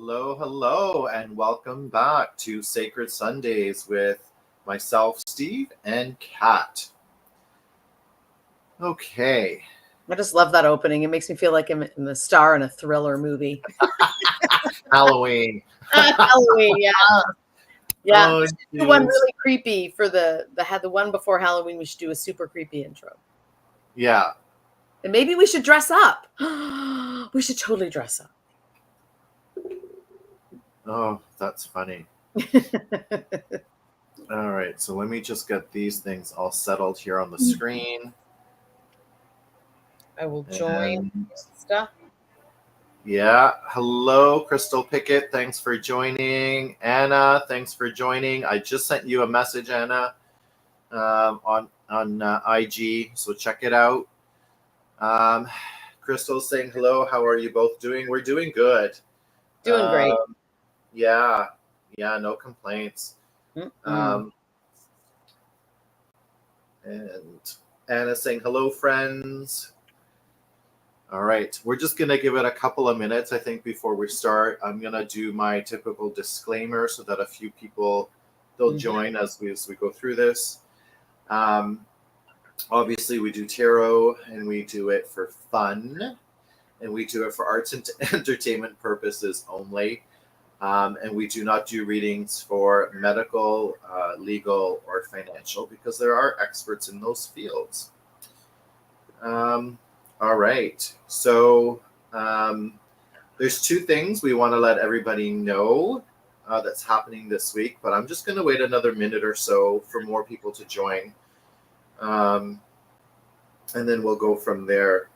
Hello, and welcome back to Sacred Sundays with myself, Steve, and Kat. Okay. I just love that opening. It makes me feel like I'm the star in a thriller movie. Halloween. Halloween, yeah. Yeah. Oh, The one really creepy for the one before Halloween. We should do a super creepy intro. Yeah. And maybe we should dress up. We should totally dress up. Oh, that's funny. All right, so let me just get these things all settled here on the screen. I will join stuff. Yeah. Hello, Crystal Pickett. Thanks for joining. Anna, thanks for joining. I just sent you a message, Anna, on IG, so check it out. Crystal's saying hello. How are you both doing? We're doing good. Doing great. Yeah, no complaints. And Anna saying hello, friends. All right, we're just going to give it a couple of minutes, I think, before we start. I'm going to do my typical disclaimer so that a few people, they'll join as we go through this. Obviously, we do tarot, and we do it for fun, and we do it for arts and entertainment purposes only. And we do not do readings for medical, legal, or financial because there are experts in those fields. All right. So there's two things we want to let everybody know that's happening this week, but I'm just going to wait another minute or so for more people to join. And then we'll go from there.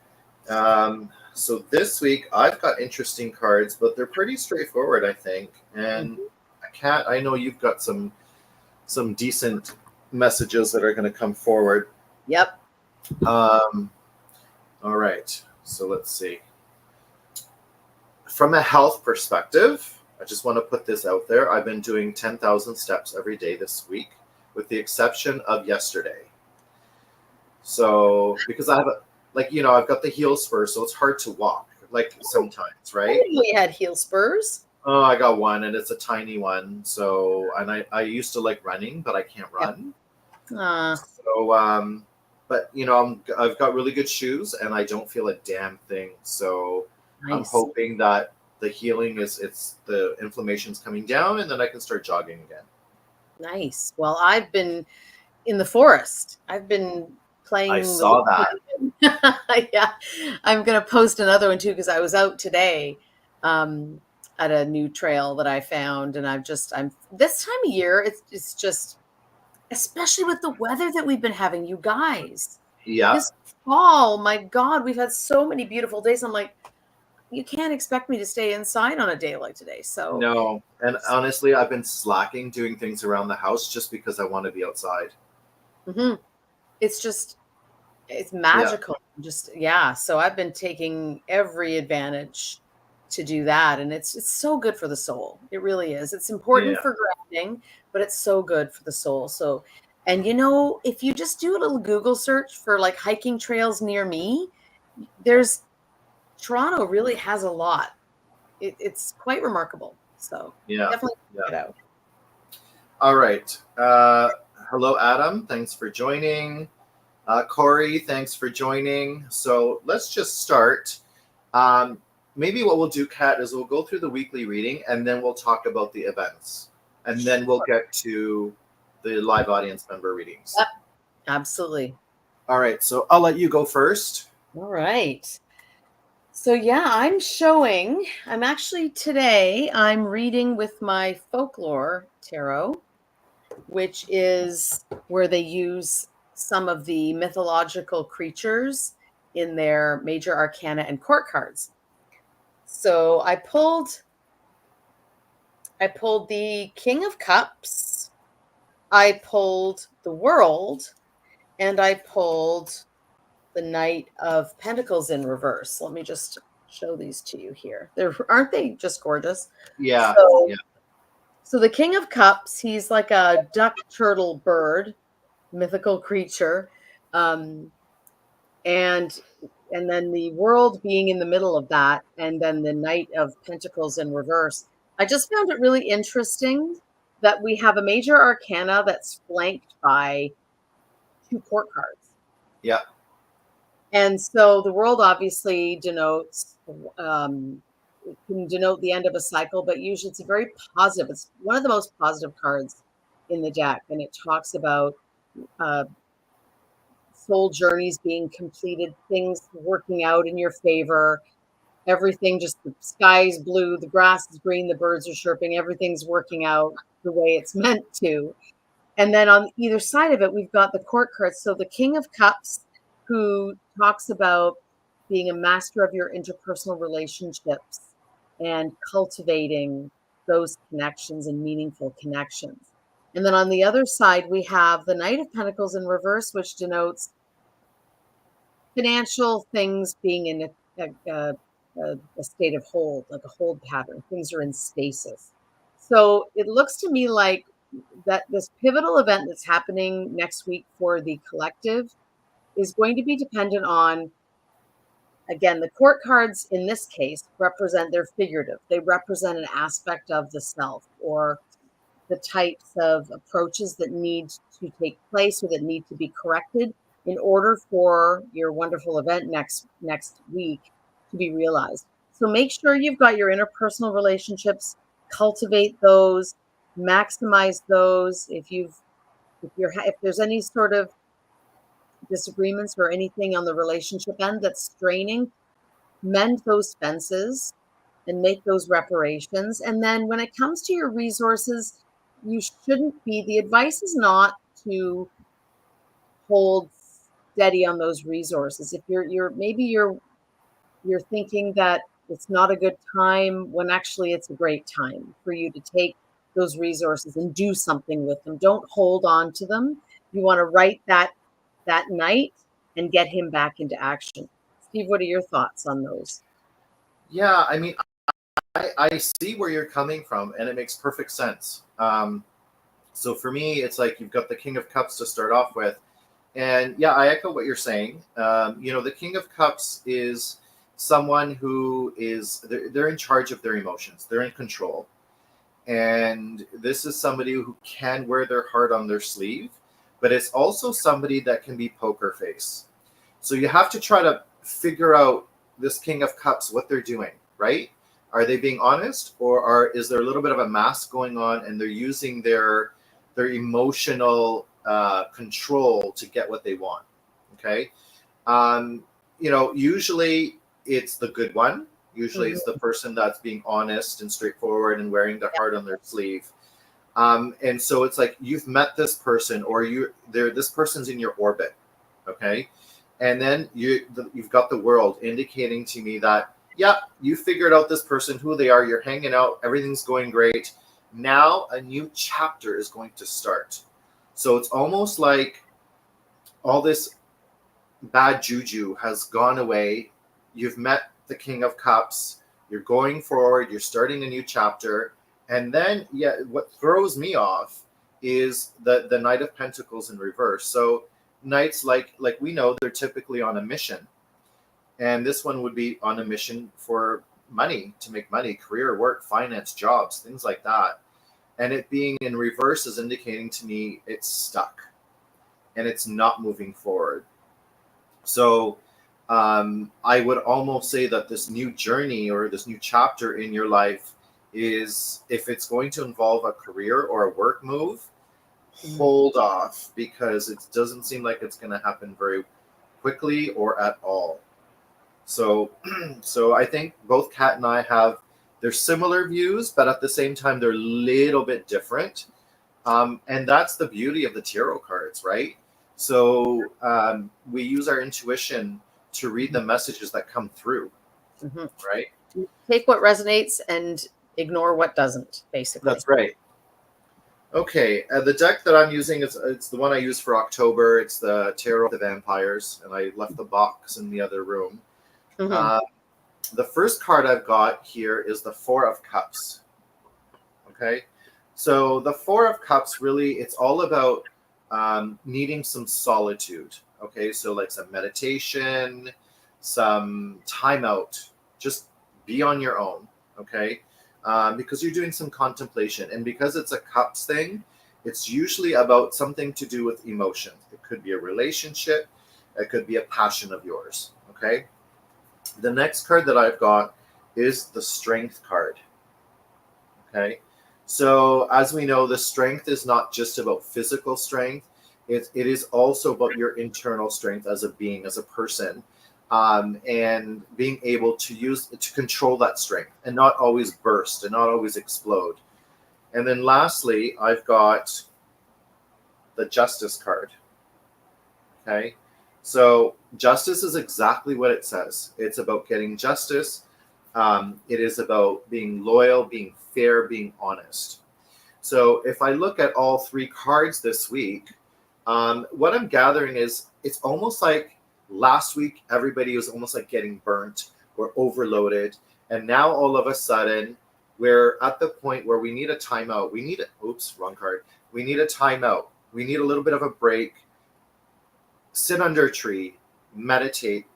So this week I've got interesting cards, but they're pretty straightforward, I think. And Kat, I know you've got some decent messages that are going to come forward. Yep. All right, so let's see. From a health perspective, I just want to put this out there. I've been doing 10,000 steps every day this week, with the exception of yesterday. So, because I've got the heel spurs, so it's hard to walk, sometimes, right? I didn't know you had heel spurs. Oh, I got one, and it's a tiny one. So, and I used to like running, but I can't run. Yep. So, but I've got really good shoes, and I don't feel a damn thing. So nice. I'm hoping that the healing it's the inflammation's coming down, and then I can start jogging again. Nice. Well, I've been in the forest. I've been playing. I saw that. Yeah, I'm gonna post another one too because I was out today at a new trail that I found, and I'm this time of year. It's just. Especially with the weather that we've been having, you guys. Yeah. This fall, my God, we've had so many beautiful days. I'm like, you can't expect me to stay inside on a day like today. So no, and honestly, I've been slacking doing things around the house just because I want to be outside. It's magical. So I've been taking every advantage to do that, and it's so good for the soul. It really is. It's important for grounding, but it's so good for the soul. So, and if you just do a little Google search for like hiking trails near me, Toronto really has a lot. It's quite remarkable. So definitely check it out. All right. Hello, Adam. Thanks for joining. Corey, thanks for joining. So let's just start. Maybe what we'll do, Kat, is we'll go through the weekly reading, and then we'll talk about the events. And then we'll get to the live audience member readings. Yep, absolutely. All right, so I'll let you go first. All right. So I'm reading with my folklore tarot, which is where they use some of the mythological creatures in their major arcana and court cards. So I pulled the King of Cups, I pulled the World, and I pulled the Knight of Pentacles in reverse. Let me just show these to you here. Aren't they just gorgeous? Yeah. So the King of Cups, he's like a duck turtle bird, mythical creature. And then the World being in the middle of that, and then the Knight of Pentacles in reverse. I just found it really interesting that we have a major arcana that's flanked by two court cards. Yeah. And so the world obviously denotes, it can denote the end of a cycle, but usually it's a very positive. It's one of the most positive cards in the deck. And it talks about uh, soul journeys being completed, things working out in your favor, everything, just the sky is blue, the grass is green, the birds are chirping, everything's working out the way it's meant to. And then on either side of it, we've got the court cards. So the King of Cups, who talks about being a master of your interpersonal relationships and cultivating those connections and meaningful connections. And then on the other side, we have the Knight of Pentacles in reverse, which denotes financial things being in a state of hold, like a hold pattern. Things are in stasis. So it looks to me like that this pivotal event that's happening next week for the collective is going to be dependent on, again, the court cards in this case represent, they're figurative. They represent an aspect of the self or the types of approaches that need to take place or that need to be corrected in order for your wonderful event next week to be realized. So make sure you've got your interpersonal relationships, cultivate those, maximize those. If there's any sort of disagreements or anything on the relationship end that's straining, mend those fences and make those reparations. And then when it comes to your resources, you shouldn't be, the advice is not to hold steady on those resources. If you're thinking that it's not a good time when actually it's a great time for you to take those resources and do something with them. Don't hold on to them. You want to write that night and get him back into action. Steve, what are your thoughts on those? Yeah, I mean, I see where you're coming from, and it makes perfect sense. So for me, it's like you've got the King of Cups to start off with. And yeah, I echo what you're saying. The King of Cups is someone who is, they're in charge of their emotions, they're in control. And this is somebody who can wear their heart on their sleeve, but it's also somebody that can be poker face. So you have to try to figure out this King of Cups, what they're doing, right? Are they being honest, or is there a little bit of a mask going on, and they're using their emotional control to get what they want? Okay, usually it's the good one. Usually it's the person that's being honest and straightforward and wearing their heart on their sleeve. And so it's like you've met this person, or this person's in your orbit, okay? And then you've got the world indicating to me that, yeah, you figured out this person, who they are, you're hanging out, everything's going great. Now a new chapter is going to start. So it's almost like all this bad juju has gone away. You've met the King of Cups. You're going forward. You're starting a new chapter. And then, yeah, what throws me off is the Knight of Pentacles in reverse. So knights, like we know, they're typically on a mission. And this one would be on a mission for money, to make money, career, work, finance, jobs, things like that. And it being in reverse is indicating to me it's stuck and it's not moving forward. So I would almost say that this new journey or this new chapter in your life is, if it's going to involve a career or a work move, hold off, because it doesn't seem like it's going to happen very quickly or at all. So I think both Kat and I they're similar views, but at the same time, they're a little bit different. And that's the beauty of the tarot cards, right? So we use our intuition to read the messages that come through, right? Take what resonates and ignore what doesn't, basically. That's right. Okay, the deck that I'm using it's the one I use for October. It's the Tarot of the Vampires, and I left the box in the other room. The first card I've got here is the Four of Cups. Okay, so the Four of Cups, really, it's all about needing some solitude. Okay, so like some meditation, some time out, just be on your own. Okay, because you're doing some contemplation. And because it's a cups thing, it's usually about something to do with emotions. It could be a relationship. It could be a passion of yours. Okay. The next card that I've got is the Strength card. Okay. So as we know, the strength is not just about physical strength. It is also about your internal strength as a being, as a person, and being able to control that strength and not always burst and not always explode. And then lastly, I've got the Justice card. Okay. So justice is exactly what it says. It's about getting justice. It is about being loyal, being fair, being honest. So if I look at all three cards this week, what I'm gathering is it's almost like last week, everybody was almost like getting burnt or overloaded. And now all of a sudden, we're at the point where we need a timeout. Wrong card. We need a timeout. We need a little bit of a break. Sit under a tree, meditate,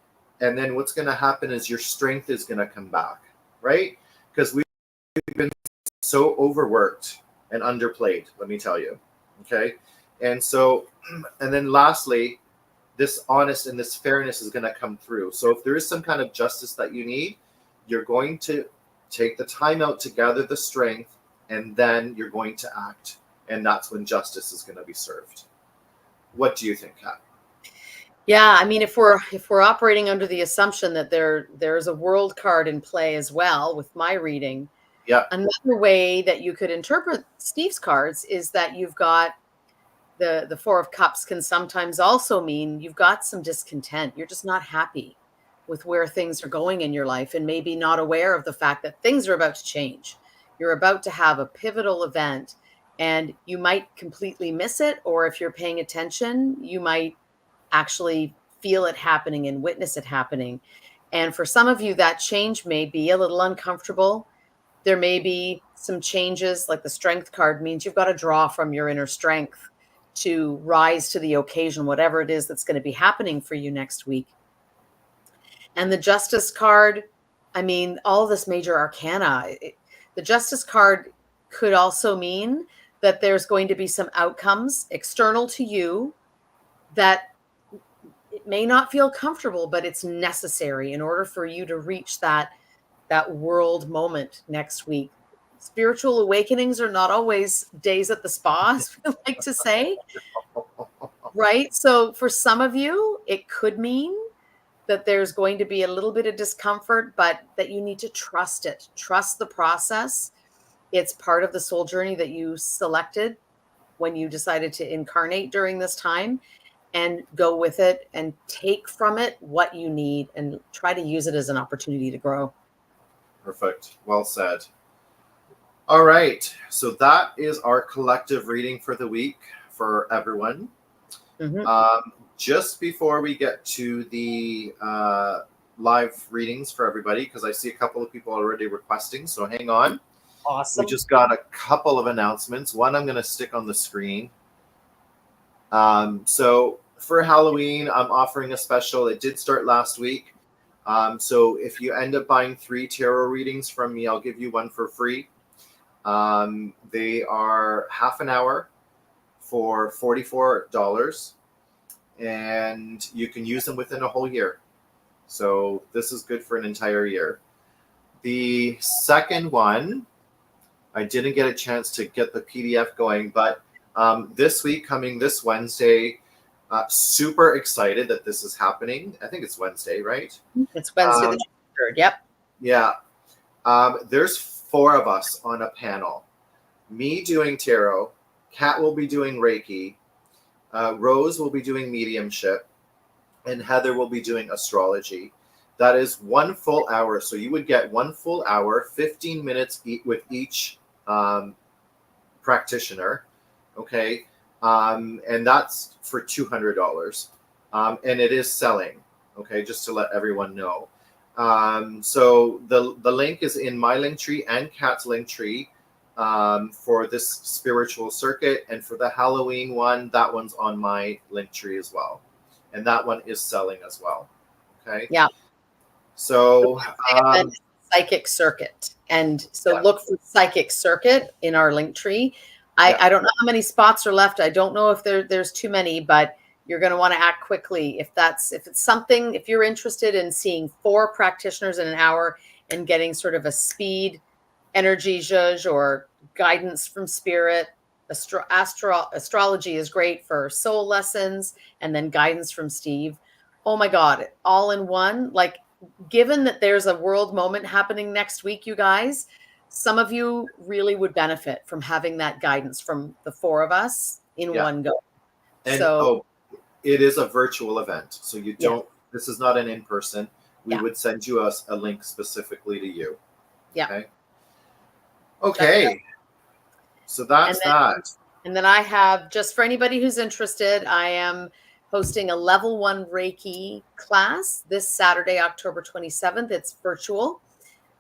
and then what's going to happen is your strength is going to come back, right? Because we've been so overworked and underplayed, let me tell you. Okay. And so, and then lastly, this honest and this fairness is going to come through. So if there is some kind of justice that you need, you're going to take the time out to gather the strength, and then you're going to act. And that's when justice is going to be served. What do you think, Kat? Yeah, I mean, if we're operating under the assumption that there's a world card in play as well with my reading, yeah, another way that you could interpret Steve's cards is that you've got the Four of Cups can sometimes also mean you've got some discontent. You're just not happy with where things are going in your life and maybe not aware of the fact that things are about to change. You're about to have a pivotal event and you might completely miss it, or if you're paying attention, you might actually feel it happening and witness it happening. And for some of you, that change may be a little uncomfortable. There may be some changes, like the Strength card means you've got to draw from your inner strength to rise to the occasion, whatever it is that's going to be happening for you next week. And the Justice card, I mean, all this major arcana, the Justice card could also mean that there's going to be some outcomes external to you that it may not feel comfortable, but it's necessary in order for you to reach that world moment next week. Spiritual awakenings are not always days at the spa, as we like to say, right? So for some of you, it could mean that there's going to be a little bit of discomfort, but that you need to trust it. Trust the process. It's part of the soul journey that you selected when you decided to incarnate during this time, and go with it and take from it what you need and try to use it as an opportunity to grow. Perfect. Well said. All right. So that is our collective reading for the week for everyone. Mm-hmm. Just before we get to the live readings for everybody, because I see a couple of people already requesting, so hang on. Awesome. We just got a couple of announcements. One I'm going to stick on the screen. So for Halloween, I'm offering a special. It did start last week. So if you end up buying 3 tarot readings from me, I'll give you one for free. They are half an hour for $44, and you can use them within a whole year. So this is good for an entire year. The second one, I didn't get a chance to get the PDF going, but this week, coming this Wednesday, super excited that this is happening. I think it's Wednesday, right? It's Wednesday the 23rd. Yep. Yeah. There's 4 of us on a panel. Me doing tarot. Kat will be doing Reiki. Rose will be doing mediumship. And Heather will be doing astrology. That is 1 full hour. So you would get 1 full hour, 15 minutes with each practitioner. Okay. And that's for $200. And it is selling. Okay. Just to let everyone know. So the link is in my link tree and Kat's link tree for this spiritual circuit. And for the Halloween one, that one's on my link tree as well. And that one is selling as well. Okay. Yeah. So psychic circuit. And so look for Psychic Circuit in our link tree. I don't know how many spots are left. I don't know if there's too many, but you're going to want to act quickly. If it's something, if you're interested in seeing 4 practitioners in an hour and getting sort of a speed energy zhuzh or guidance from spirit, astrology is great for soul lessons, and then guidance from Steve. Oh my God, all in one. Like, given that there's a world moment happening next week, you guys, some of you really would benefit from having that guidance from the 4 of us in one go. And so it is a virtual event, so you don't. This is not an in-person. We would send you a link specifically to you. Yeah. Okay. So that's that. And then I have, just for anybody who's interested, I am hosting a level 1 Reiki class this Saturday, October 27th. It's virtual.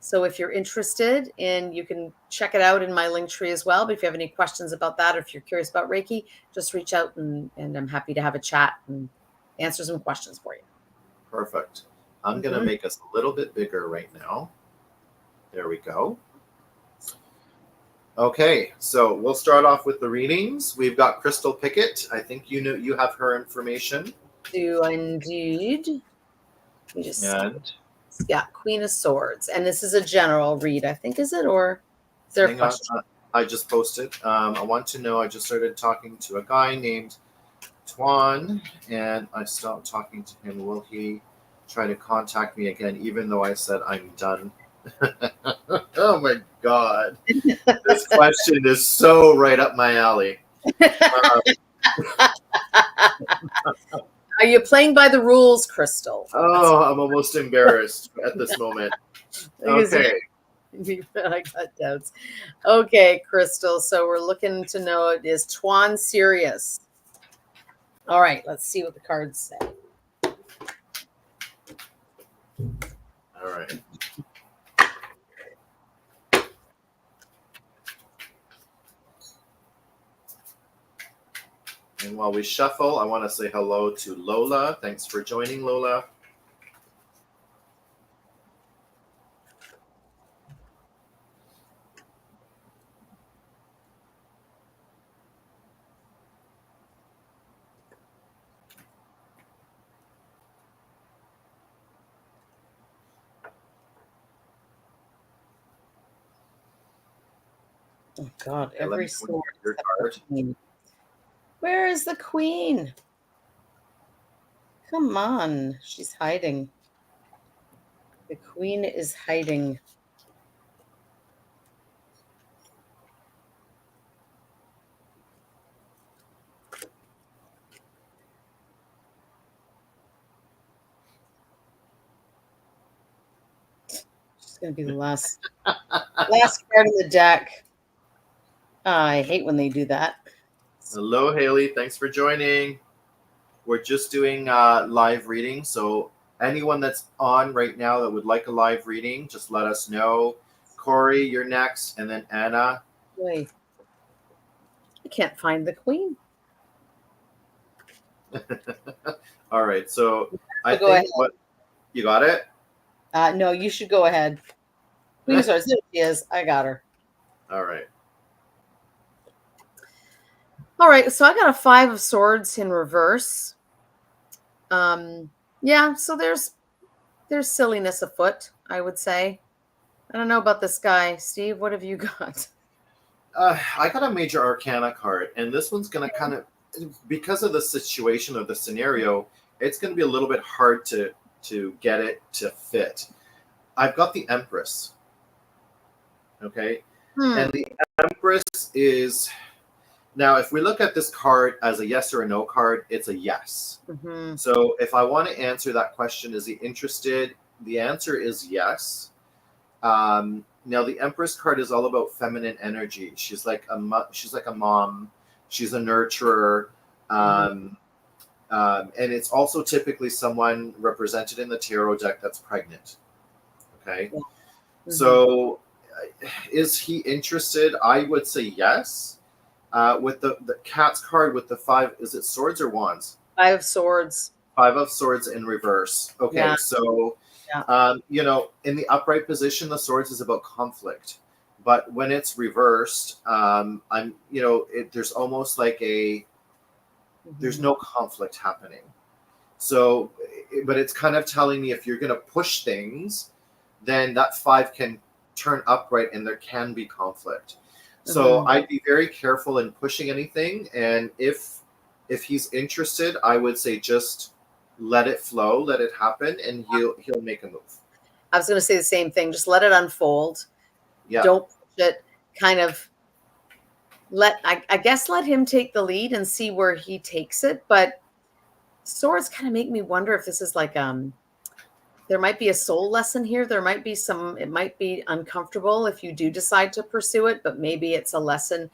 So if you're interested you can check it out in my link tree as well. But if you have any questions about that, or if you're curious about Reiki, just reach out and I'm happy to have a chat and answer some questions for you. Perfect. I'm going to make us a little bit bigger right now. There we go. Okay, so we'll start off with the readings. We've got Crystal Pickett. I think you have her information. Do I indeed? Queen of Swords. And this is a general read, I think, is it? Or is there a question? I just posted. I want to know, I just started talking to a guy named Tuan, and I stopped talking to him. Will he try to contact me again, even though I said I'm done? Oh my God. This question is so right up my alley. Are you playing by the rules, Crystal? Oh, I'm almost embarrassed at this moment. Okay. I got doubts. Okay, Crystal. So we're looking to know, it is Tuan serious? All right, let's see what the cards say. All right. And while we shuffle, I want to say hello to Lola. Thanks for joining, Lola. Oh God, every sword. Where is the queen? Come on, she's hiding. The queen is hiding. She's going to be the last card of the deck. I hate when they do that. Hello, Haley. Thanks for joining. We're just doing live reading. So anyone that's on right now that would like a live reading, just let us know. Corey, you're next. And then Anna. Wait. I can't find the queen. All right. So I think you got it? No, you should go ahead. Queen of Swords. There she is. I got her. All right. All right, so I got a 5 of Swords in reverse. Yeah, so there's silliness afoot, I would say. I don't know about this guy. Steve, what have you got? I got a Major Arcana card, and this one's going to kind of, because of the situation of the scenario, it's going to be a little bit hard to get it to fit. I've got the Empress. Okay? And the Empress is... Now, if we look at this card as a yes or a no card, it's a yes. Mm-hmm. So if I want to answer that question, is he interested? The answer is yes. Now, the Empress card is all about feminine energy. She's like a mom. She's a nurturer. And it's also typically someone represented in the tarot deck that's pregnant. Okay? Mm-hmm. So is he interested? I would say yes. With the cat's card with the 5, is it swords or wands? 5 of Swords. 5 of Swords in reverse. Okay, so Yeah. In the upright position, the swords is about conflict, but when it's reversed, there's almost like there's no conflict happening. So, but it's kind of telling me if you're going to push things, then that 5 can turn upright and there can be conflict. So I'd be very careful in pushing anything. And if he's interested, I would say just let it flow, let it happen, and he'll make a move. I was going to say the same thing. Just let it unfold. Yeah. Don't push it. Kind of I guess let him take the lead and see where he takes it. But swords kind of make me wonder if this is like there might be a soul lesson here. There might be it might be uncomfortable if you do decide to pursue it, but maybe it's a lesson.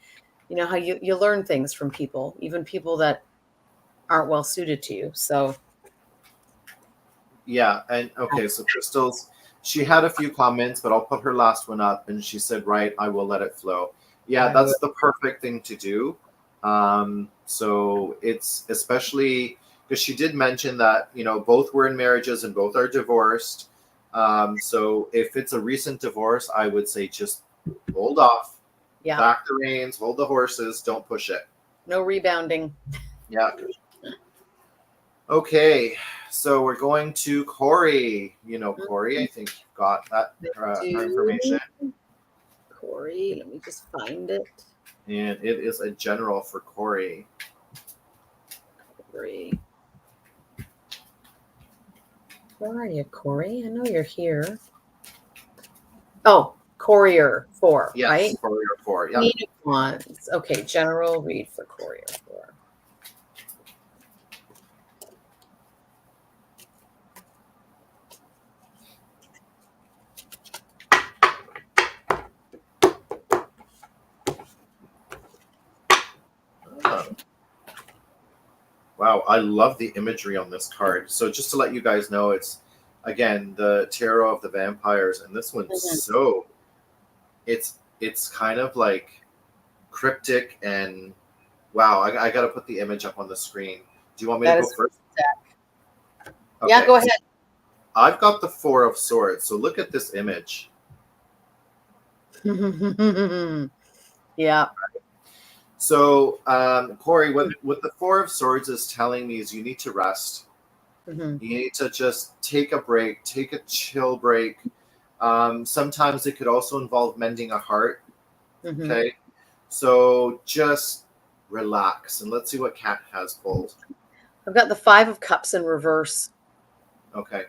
You know how you learn things from people, even people that aren't well suited to you. So yeah, and okay, so she had a few comments, but I'll put her last one up, and she said, right, I will let it flow. Yeah, that's the perfect thing to do. So it's especially because she did mention that, both were in marriages and both are divorced. So if it's a recent divorce, I would say just hold off, back the reins, hold the horses, don't push it. No rebounding. Yeah. Okay, so we're going to Corey. Corey, I think you've got that information. Corey, let me just find it. And it is a general for Corey. Corey. Where are you, Corey? I know you're here. Oh, Courier 4, yes, right? Courier 4, yeah. Need ones. Okay, general read for Courier 4. Wow, I love the imagery on this card. So just to let you guys know, it's, again, the Tarot of the Vampires, and this one's so, it's kind of like cryptic, and wow, I got to put the image up on the screen. Do you want me to go first? Okay. Yeah, go ahead. I've got the 4 of Swords, so look at this image. Yeah. So, Corey, what the 4 of Swords is telling me is you need to rest. You need to just take a break, take a chill break. Sometimes it could also involve mending a heart. Okay. So just relax, and let's see what Kat has pulled. I've got the 5 of Cups in reverse. Okay.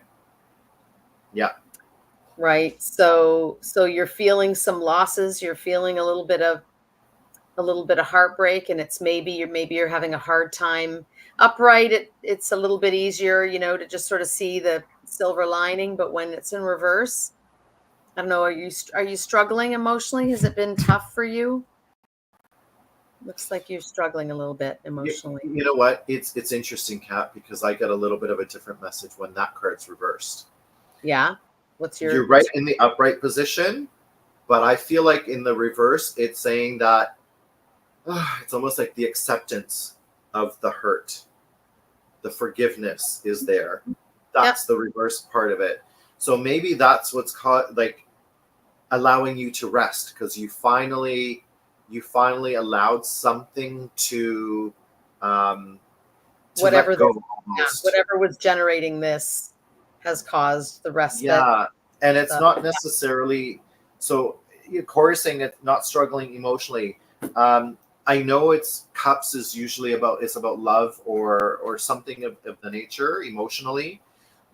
Yeah. Right. So you're feeling some losses. You're feeling a little bit of heartbreak, and it's maybe you're having a hard time. Upright, it's a little bit easier, to just sort of see the silver lining. But when it's in reverse, I don't know. Are you struggling emotionally? Has it been tough for you? Looks like you're struggling a little bit emotionally. You know what? It's interesting, Kat, because I get a little bit of a different message when that card's reversed. Yeah. You're right in the upright position, but I feel like in the reverse, it's saying that it's almost like the acceptance of the hurt, the forgiveness is there. That's the reverse part of it. So maybe that's what's like allowing you to rest, because you finally allowed something to whatever let go, whatever was generating this has caused the respite. Yeah, and it's not necessarily so. Corey's saying that not struggling emotionally. I know it's Cups is usually about love or something of the nature emotionally,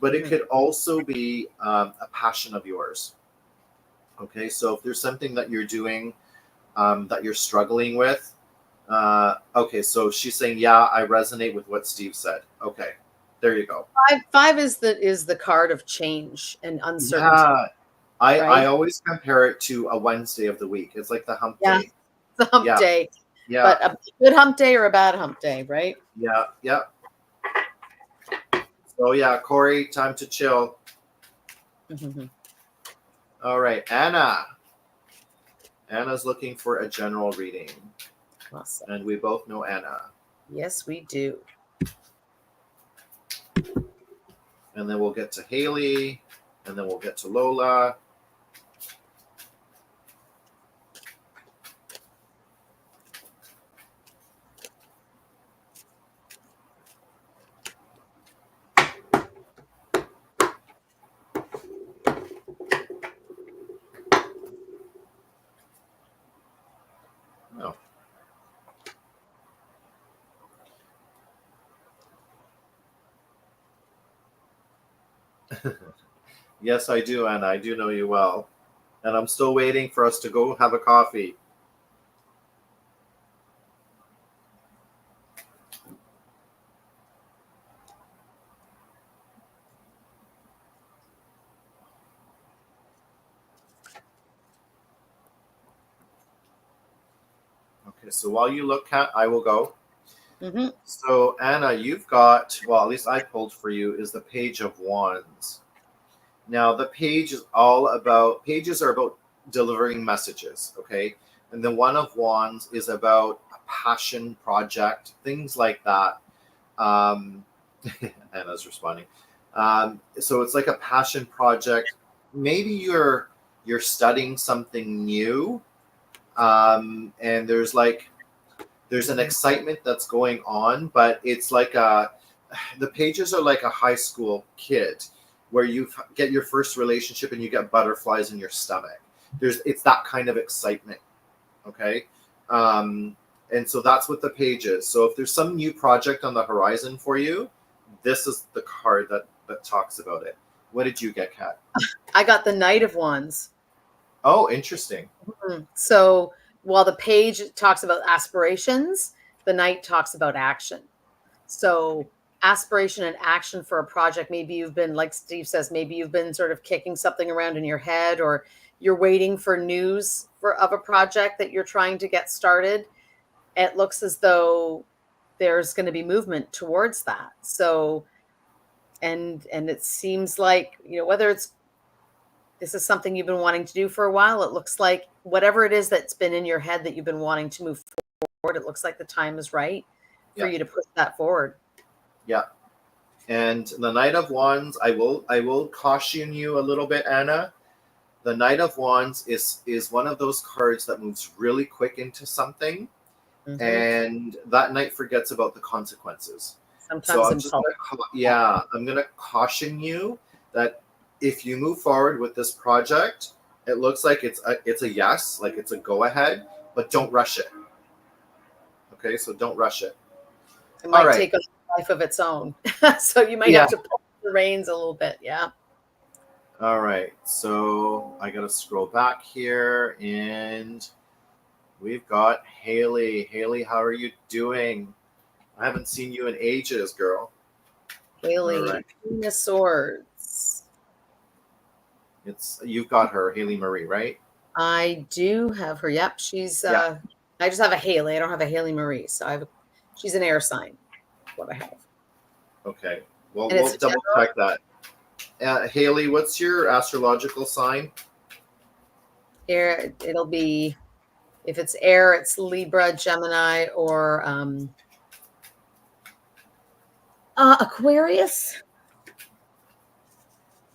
but it could also be a passion of yours. Okay, so if there's something that you're doing that you're struggling with, okay, so she's saying, yeah, I resonate with what Steve said. Okay, there you go. 5 is the card of change and uncertainty. Yeah, I always compare it to a Wednesday of the week. It's like the hump day. The hump day. Yeah. But a good hump day or a bad hump day, right? Yeah. Yeah. So yeah, Corey, time to chill. All right, Anna. Anna's looking for a general reading. Awesome. And we both know Anna. Yes, we do. And then we'll get to Haley and then we'll get to Lola. Oh. Yes, I do, Anna. I do know you well. And I'm still waiting for us to go have a coffee. Okay, so while you look, Kat, I will go. Mm-hmm. So, Anna, you've got, well, at least I pulled for you, is the Page of Wands. Now, the page is all about, pages are about delivering messages, okay? And the One of Wands is about a passion project, things like that. Anna's responding. So it's like a passion project. Maybe you're studying something new, and there's an excitement that's going on, but it's like the pages are like a high school kid where you get your first relationship and you get butterflies in your stomach. It's that kind of excitement, okay? And so that's what the page is. So if there's some new project on the horizon for you, this is the card that talks about it. What did you get, Kat? I got the Knight of Wands. Oh, interesting. So while the page talks about aspirations, the Knight talks about action. So aspiration and action for a project. Maybe you've been, like Steve says, maybe you've been sort of kicking something around in your head, or you're waiting for news of a project that you're trying to get started. It looks as though there's going to be movement towards that. So, and it seems like, whether this is something you've been wanting to do for a while, it looks like whatever it is that's been in your head that you've been wanting to move forward, it looks like the time is right for you to push that forward. Yeah. And the Knight of Wands, I will caution you a little bit, Anna. The Knight of Wands is one of those cards that moves really quick into something, and that knight forgets about the consequences. Sometimes so I'm gonna caution you that if you move forward with this project, it looks like it's a yes, like it's a go ahead, but don't rush it. Okay, so don't rush it. It might take a life of its own. So you might have to pull the reins a little bit. Yeah. All right. So I got to scroll back here, and we've got Haley. Haley, how are you doing? I haven't seen you in ages, girl. Haley, Queen of Swords. You've got her, Haley Marie, right? I do have her. Yep. She's I just have a Haley. I don't have a Haley Marie. So she's an air sign. What I have. Okay. Well, we'll double check that. Haley, what's your astrological sign? Air. It'll be, if it's air, it's Libra, Gemini, or Aquarius.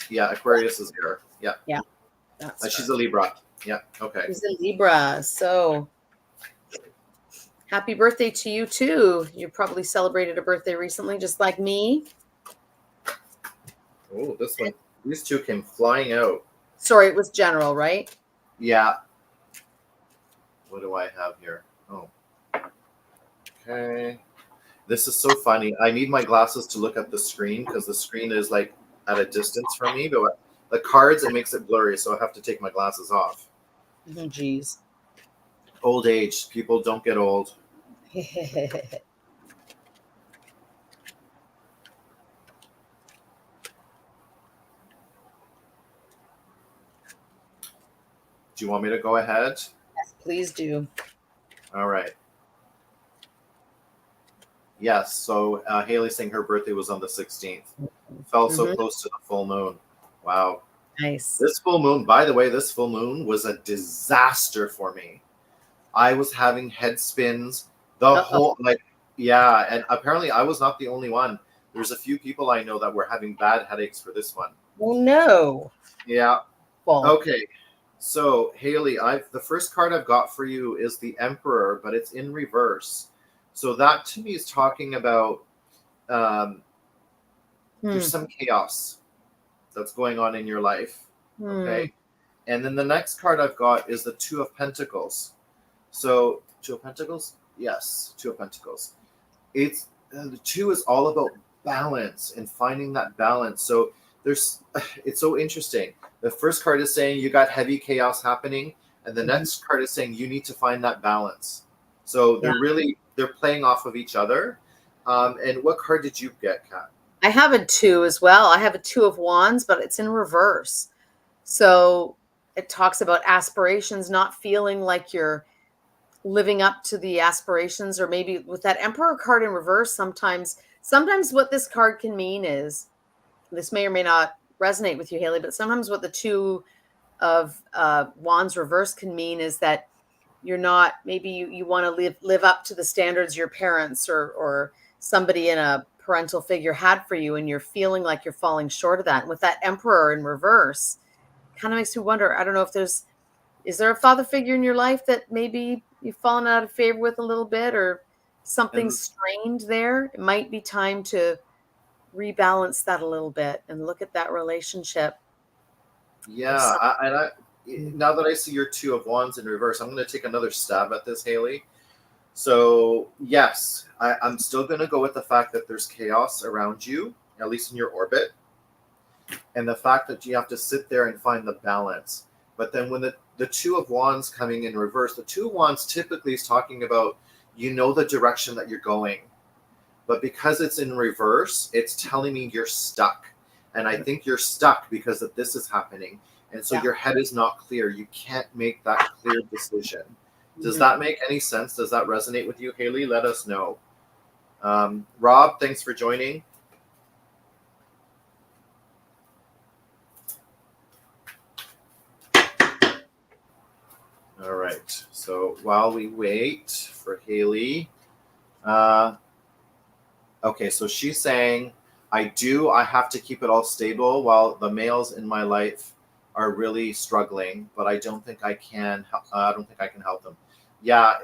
Yeah, Aquarius is air. Yeah. Yeah. She's a Libra. Yeah. Okay. She's a Libra. So happy birthday to you too. You probably celebrated a birthday recently, just like me. Oh, this one. These two came flying out. Sorry, it was general, right? Yeah. What do I have here? Oh. Okay. This is so funny. I need my glasses to look at the screen because the screen is like at a distance from me, but the cards, it makes it blurry, so I have to take my glasses off. Oh, geez. Old age. People don't get old. Do you want me to go ahead? Yes, please do. All right. Yes, so Haley's saying her birthday was on the 16th. Fell so close to the full moon. Wow. Nice. This full moon, by the way, this full moon was a disaster for me. I was having head spins the whole, and apparently I was not the only one. There's a few people I know that were having bad headaches for this one. Oh no. Yeah. Well, Okay. So Haley, the first card I've got for you is the Emperor, but it's in reverse. So that to me is talking about um, there's hmm, some chaos that's going on in your life. hmm, Okay. And then the next card I've got is the Two of Pentacles. So Two of Pentacles? Yes, Two of Pentacles. It's the two is all about balance and finding that balance. So there's it's so interesting. The first card is saying you got heavy chaos happening, and the mhm. next card is saying you need to find that balance. So Yeah. they're playing off of each other. And what card did you get, Kat? I have a two as well. I have a two of wands, but it's in reverse. So it talks about aspirations, not feeling like you're living up to the aspirations, or maybe with that emperor card in reverse, sometimes what this card can mean is, this may or may not resonate with you, Haley, but sometimes what the two of wands reverse can mean is that you're not, maybe you want to live up to the standards your parents or somebody in a parental figure had for you, and you're feeling like you're falling short of that. And with that emperor in reverse, kind of makes me wonder, I don't know if is there a father figure in your life that maybe you've fallen out of favor with a little bit, or something And strained there? It might be time to rebalance that a little bit and look at that relationship yeah, with some. now that I see your Two of Wands in reverse, I'm going to take another stab at this, Haley. So yes, I'm still going to go with the fact that there's chaos around you, at least in your orbit, and the fact that you have to sit there and find the balance. But then when the Two of Wands coming in reverse, the Two of Wands typically is talking about the direction that you're going, but because it's in reverse, it's telling me you're stuck. And I think you're stuck because of this is happening. And so Yeah. your head is not clear. You can't make that clear decision. Does Mhm. that make any sense? Does that resonate with you, Haley? Let us know. Rob, thanks for joining. All right. So while we wait for Haley, uh, okay, so she's saying, I have to keep it all stable while the males in my life are really struggling, but I don't think I can. I don't think I can help them. Yeah,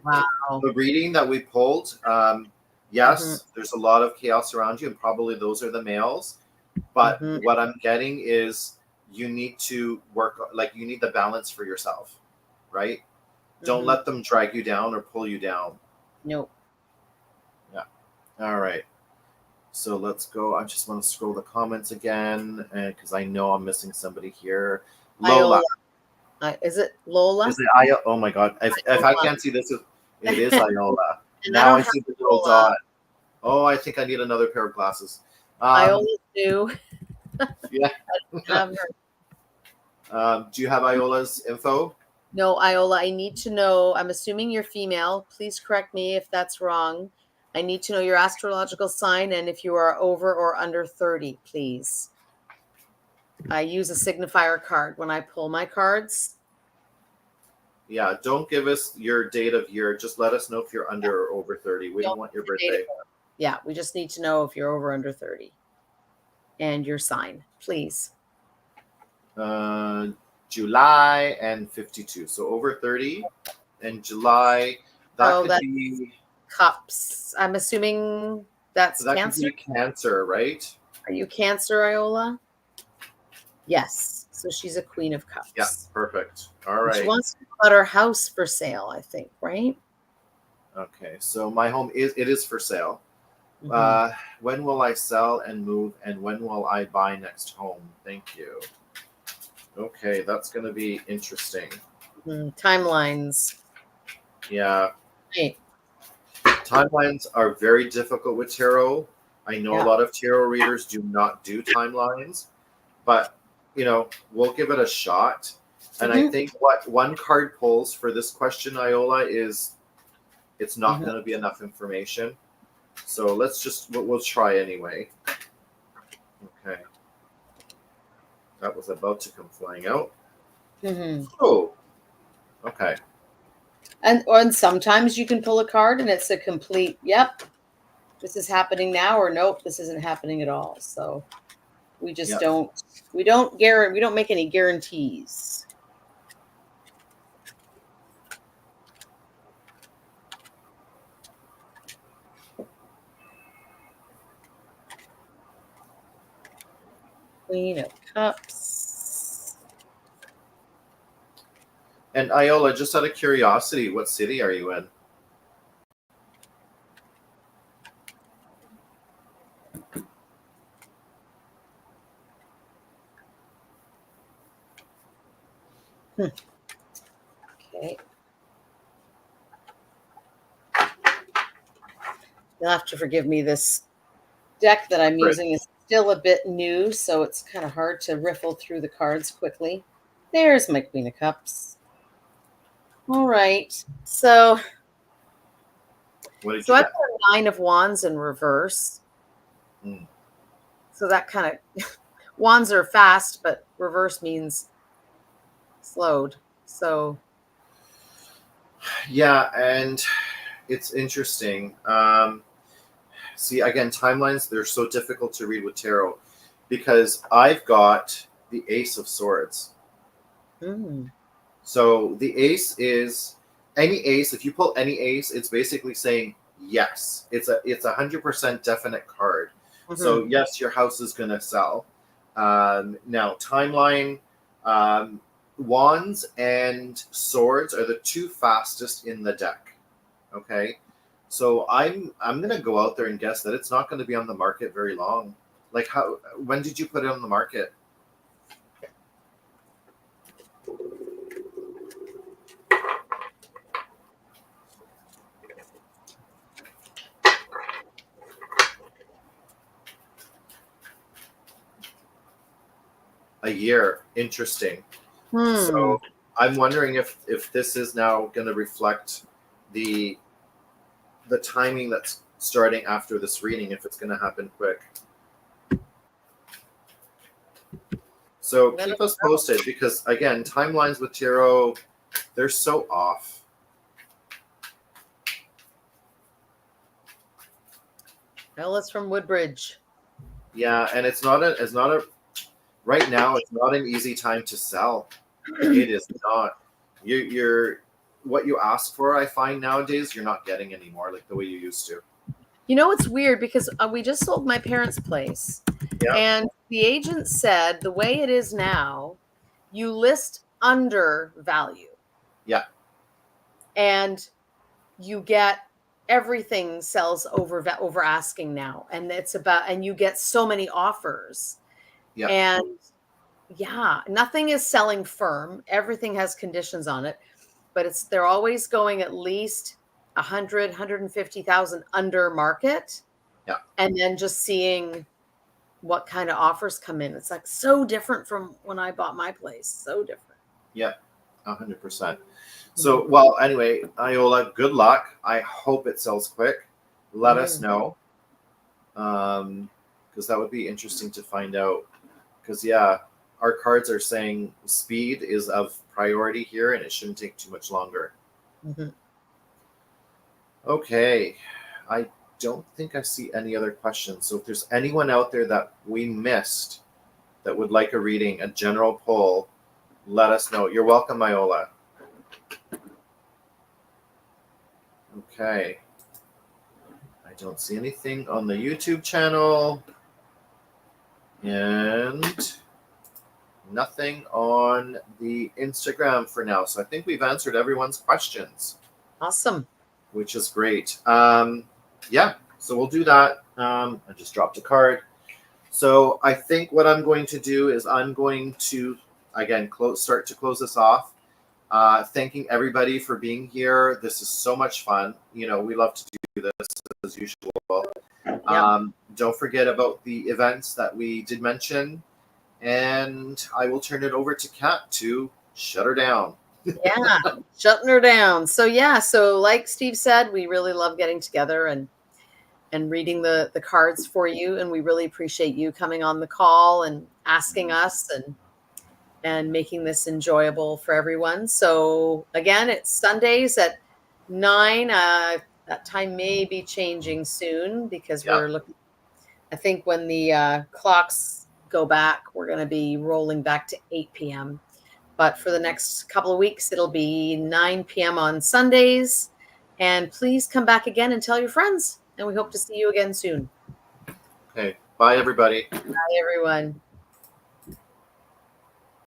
Wow. the reading that we pulled, Mhm. yes, there's a lot of chaos around you, and probably those are the males. But Mhm. what I'm getting is you need to work, like you need the balance for yourself, right? Don't Mhm. let them drag you down or pull you down. Nope. Yeah. All right. So let's go. I just want to scroll the comments again because I know I'm missing somebody here. Lola. Iola. Is it Lola? Is it Iola? Oh my God. If I Iola. can't see this, it is Iola. And I Now don't I have see the little Lola. dot. Oh, I think I need another pair of glasses. Um, Iola too. yeah. Have her. Do you have Iola's info? No, Iola, I need to know. I'm assuming you're female. Please correct me if that's wrong. I need to know your astrological sign and if you are over or under 30, please. I use a signifier card when I pull my cards. Yeah. Don't give us your date of year. Just let us know if you're Yeah, under or over 30. We don't don't want your give your date of birthday. birth. Yeah, we just need to know if you're over or under 30 and your sign, please. Uh, July and 52. So over 30 and July. That Oh, could that's be cups. I'm assuming that's that could Cancer. be Cancer, right? Are you Cancer, Iola? Yes. So she's a Queen of Yeah, Cups. perfect. All And she right. wants to put her house for sale, I think, right? Okay. So my home is for sale. Hmm. Uh, when will I sell and move, and when will I buy next home? Thank you. Okay, that's going to be interesting. Timelines. Yeah, Right. timelines are very difficult with tarot. I know a Yeah. lot of tarot readers do not do timelines, but we'll give it a shot. And I Hmm. think what one card pulls for this question, Iola, is it's not Hmm. going to be enough information. So we'll try anyway. Okay, that was about to come flying out. Hmm. Oh, okay. And sometimes you can pull a card and it's a complete, yep, this is happening now, or nope, this isn't happening at all. So We just Yep. don't make any guarantees. Queen of Cups. And Iola, just out of curiosity, what city are you in? Okay. You'll have to forgive me. This deck that I'm using is still a bit new, so it's kind of hard to riffle through the cards quickly. There's my Queen of Cups. All right. So What did I've you got a Nine of Wands in reverse. get? So that kind of wands are fast, but reverse means slowed. So Yeah, and it's interesting. See, again, timelines, they're so difficult to read with tarot because I've got the Ace of Swords. So the ace is any ace. If you pull any ace, it's basically saying yes. It's a 100% definite card. So yes, your house is going to sell. Now timeline, wands and swords are the two fastest in the deck. Okay, so I'm going to go out there and guess that it's not going to be on the market very long. Like when did you put it on the market? A year. Interesting. So I'm wondering if this is now going to reflect the timing that's starting after this reading, if it's going to happen quick. So keep us posted because again, timelines with tarot, they're so off. Ella's from Woodbridge. Yeah, and it's not a right now. It's not an easy time to sell. It is not. You're what you ask for. I find nowadays you're not getting anymore like the way you used to. You know, it's weird because we just sold my parents' place, and the agent said the way it is now, you list under value. Yeah. And you get everything sells over asking now, and and you get so many offers. Yeah. And yeah, nothing is selling firm. Everything has conditions on it, but they're always going at least 150,000 under market. Yeah. And then just seeing what kind of offers come in. It's like so different from when I bought my place. So different. Yeah, 100%. So, well, anyway, Iola, good luck. I hope it sells quick. Let us know. Because that would be interesting to find out. Because, yeah, our cards are saying speed is of priority here and it shouldn't take too much longer. Okay. I don't think I see any other questions. So if there's anyone out there that we missed that would like a reading, a general poll, let us know. You're welcome, Iola. Okay. I don't see anything on the YouTube channel. And nothing on the Instagram for now. So I think we've answered everyone's questions. Awesome. Which is great. Yeah, so we'll do that. I just dropped a card. So I think what I'm going to do is I'm going to, again, start to close this off. Thanking everybody for being here. This is so much fun. You know, we love to do this as usual. Don't forget about the events that we did mention. And I will turn it over to Kat to shut her down. Yeah, shutting her down. So yeah, so like Steve said, we really love getting together and reading the cards for you, and we really appreciate you coming on the call and asking us and making this enjoyable for everyone. So again, it's Sundays at 9. That time may be changing soon because we're looking. I think when the clocks go back. We're going to be rolling back to 8 p.m. But for the next couple of weeks, it'll be 9 p.m. on Sundays. And please come back again and tell your friends. And we hope to see you again soon. Okay. Bye, everybody. Bye, everyone.